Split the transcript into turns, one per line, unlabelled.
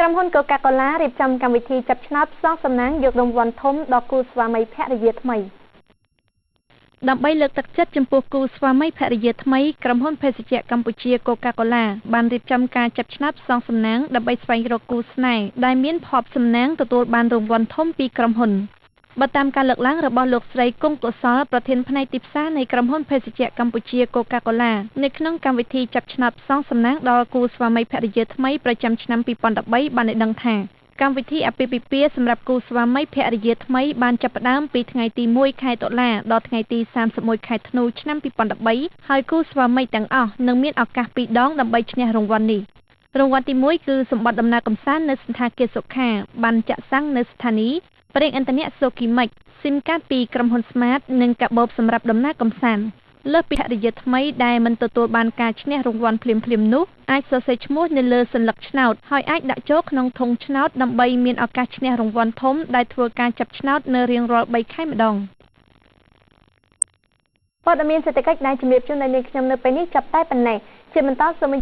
ក្រុមហ៊ុន Coca-Cola រៀបចំកម្មវិធីចាប់ឆ្នោតផ្សងសំណាងយករង្វាន់ធំដល់គូស្វាមីភរិយាថ្មីដើម្បីលើកទឹកចិត្តចំពោះគូស្វាមីភរិយាថ្មីក្រុមហ៊ុនភេសជ្ជៈកម្ពុជា Coca-Cola បានរៀបចំការចាប់ឆ្នោតផ្សងសំណាងដើម្បីស្វែងរកគូស្នេហ៍ដែលមានភ័ព្វសំណាងទទួលបានរង្វាន់ធំពីក្រុមហ៊ុនបើតាមការលើកឡើងរបស់លោកស្រីគង់កុសលប្រធានផ្នែកទីផ្សារនៃក្រុមហ៊ុនភេសជ្ជៈកម្ពុជា Coca-Cola នៅក្នុងកម្មវិធីចាប់ឆ្នោតផ្សងសំណាងដល់គូស្វាមីភរិយាថ្មីប្រចាំឆ្នាំ2013បានឲ្យដឹងថាកម្មវិធីអាពាហ៍ពិពាហ៍សម្រាប់គូស្វាមីភរិយាថ្មីបានចាប់ផ្ដើមពីថ្ងៃទី1ខែតុលាដល់ថ្ងៃទី31ខែធ្នូឆ្នាំ2013ហើយគូស្វាមីទាំងអស់នឹងមានឱកាស2ដងដើម្បីឈ្នះរង្វាន់នេះរង្វាន់ទី1គឺសម្បត្តិដំណើរកម្សាន្តនៅសណ្ឋាគារសុខាបានចាក់សាំងនៅស្ថានីយ៍ប្រេងឥន្ធនៈសូគីមិចស៊ីមកាតពីក្រុមហ៊ុន Smart និងកាបូបសម្រាប់ដំណើរកម្សាន្តលើសពីភរិយាថ្មីដែលមិនទទួលបានការឈ្នះរង្វាន់ភ្លាមនោះអាចសរសេរឈ្មោះនៅលើសញ្ញាឆ្នោតហើយអាចដាក់ចូលក្នុងធុងឆ្នោតដើម្បីមានឱកាសឈ្នះរង្វាន់ធំដែលធ្វើការចាប់ឆ្នោតនៅរៀងរាល់3ខែម្ដងព័ត៌មានសេដ្ឋកិច្ចដែលជំរាបជូនដល់អ្នកខ្ញុំនៅពេលនេះចាប់តែប៉ុណ្ណេះជាបន្តសូម